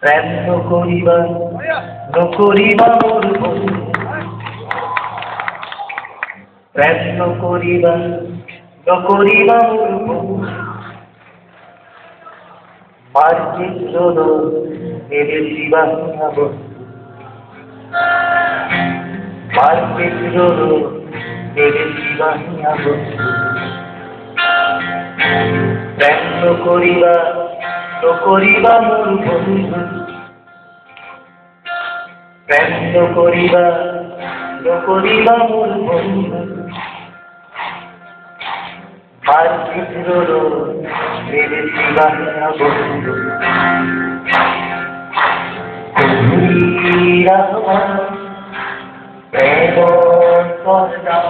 প্রেম নকরিবা মোর বন্ধু, প্রেম নকরিবা মোর বন্ধু, মার্জিত মেরে জীবনা বন্ধু, মার্জিত মেরে জীবনা বন্ধু, প্রেম নকরিবা মোর বন্ধু, প্রেম নকরিবা মোর বন্ধু, মার্জিত মেরে জীবনা বন্ধু, রহমান প্রেম করতাম,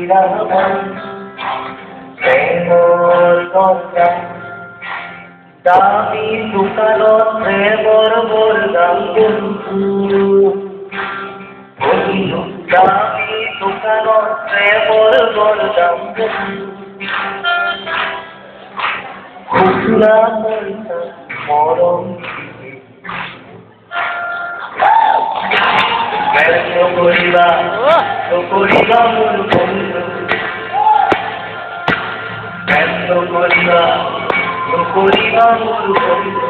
রহমান প্রেম করতাম, দামি দোকানো প্রেমর মোর দাম বন্ধু, দামি দোকানো প্রেমর মোর দাম বন্ধু, খুচরা পয়সা মরম প্রেম নকরিবা মোর বন্ধু, প্রেম নকরিবা মোর বন্ধু,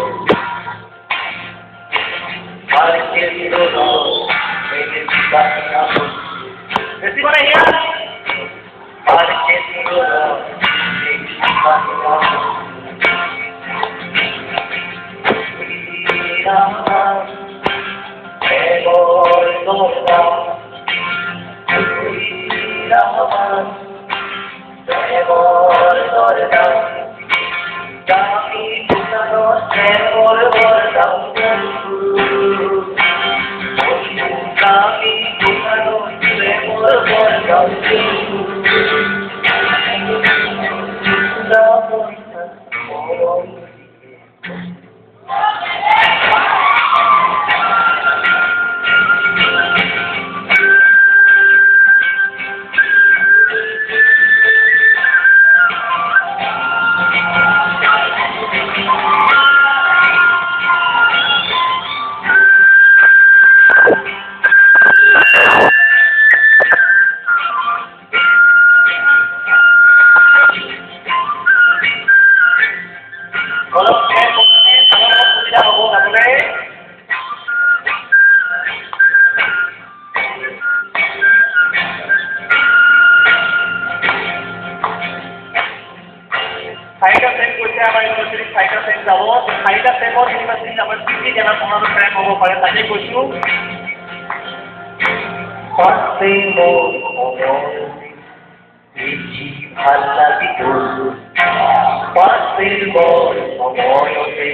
মার্জিত মেরে জীবনা বন্ধু, বেশি করে হিয়া মার্জিত মেরে জীবনা বন্ধু, রহমান প্রেম করতাম, রহমান প্রেম করতাম, দামি দোকানো প্রেমর দাম বন্ধু, দামি দোকানো প্রেমর দাম বন্ধু, খুচরা পয়সা মরম চাৰিটা চেম কৈছে আমাৰ ইউনিভাৰ্চিটিত, চাৰিটা চেম যাব, চাৰিটা চেমৰ ইউনিভাৰ্চিটিত আমাৰ কি কি জেগাত তোমালোকৰ প্ৰেম হ'ব পাৰে তাকে কৈছোঁ। পাছে মোৰ সময় বেছি ভাল লাগিব, পাছে মোৰ সময়তে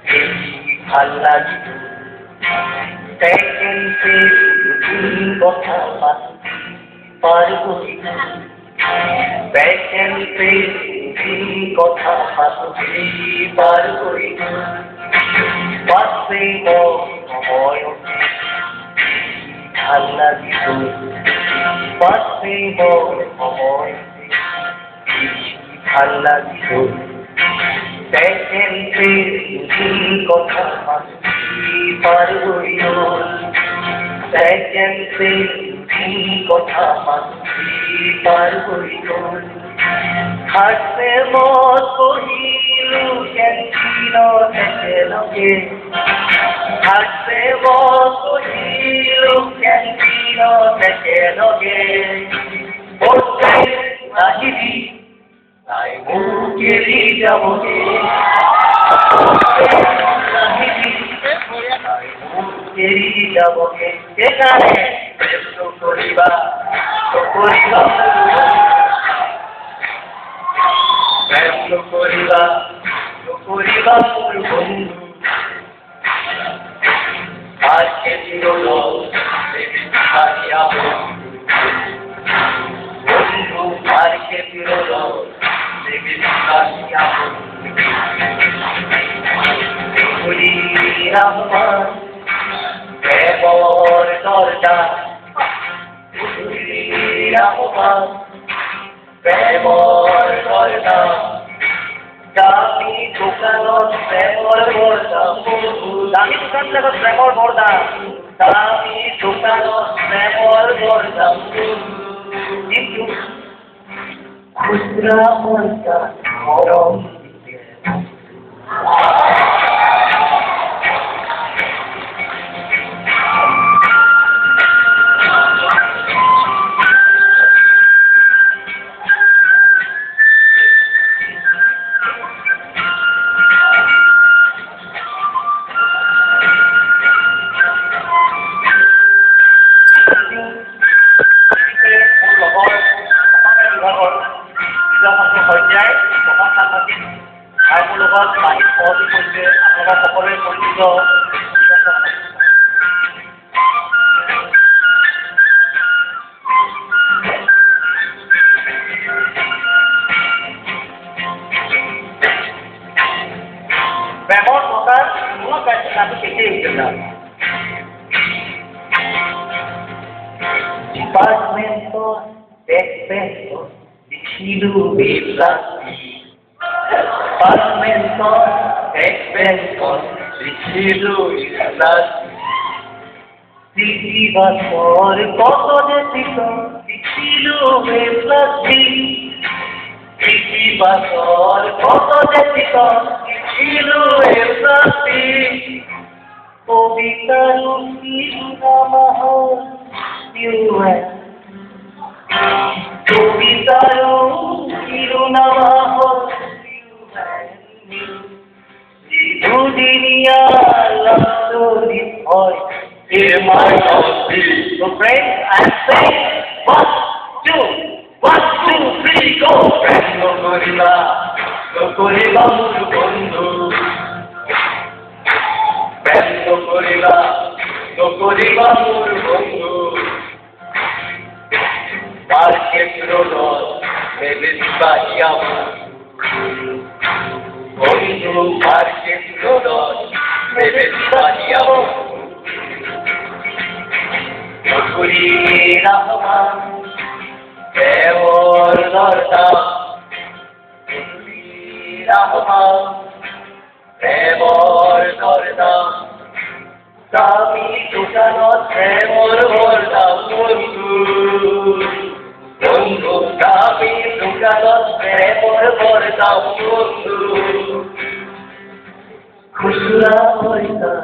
বেছি ভাল লাগিব, তেখেতে কথা পাতি পাৰ কৰিব, তেখেতে কথা পাতি পাৰ কৰিব, পাছে মোৰ সময়তে ভাল লাগিব, পাছে মোৰ সময়তে ভাল লাগিব, তেখেতে কথা পাতি পাৰ কৰিব, তেখেতে কথা পাতি পাৰ কৰিব, হাতে মত বহিলো কেন্টিনত একেলগে, হাতে মত বহিলো কেন্টিনত একেলগে, নাহিবি তাই মোক এৰি যাবগে, নাহিবি তাই মোক এৰি যাবগে, সেইকাৰণে প্ৰেম নকৰিবা প্রেম নকরিবা মোর বন্ধু, আজকে চিরল থাকিয়া বন্ধু, আজকে চিরল থাকিয়া রহমান প্রেমর দরজা, রহমান প্রেমর দরজা, দামি দোকানত প্ৰেমৰ বৰদাম দামী দোকানবিলাকত প্ৰেমৰ বৰদাম দামী দোকানত প্ৰেমৰ বৰদাম কিন্তু খুচরা পয়সা মরম মাহিত সহযোগ কৰিছে আপোনালোক সকলোৱে পৰিচিত প্ৰেমৰ প্ৰচাৰ মূল কাৰ্যক্ৰমটো কেতিয়াই হৈছিল ডিপাৰ্টমেণ্টৰ ডেস্ক লিখিলো Parlamenton, Expenton, Lichilu, Islasi. Sivasor, Koto de Tito, Lichilu, Islasi. Sivasor, Koto de Tito, Lichilu, Islasi. Povitaru, Namaha, U.S. Povitaru, Namaha, Dunia luxury boy, it might not be. So friends, I'm saying 1, 2, 1, 2, 3, go. Friends, no gorilla, muru bondu. Friends, no gorilla, muru bondu. Market road, maybe Bajama. Bondu market road, maybe Bajama. Nokuri Rahman, Trevor Lorda. Nokuri Rahman, Trevor Lorda. Sami Tukanot Trevor Lorda, Bondu, Sami Tukanot Trevor Lorda, Bondu. Khusra hoita.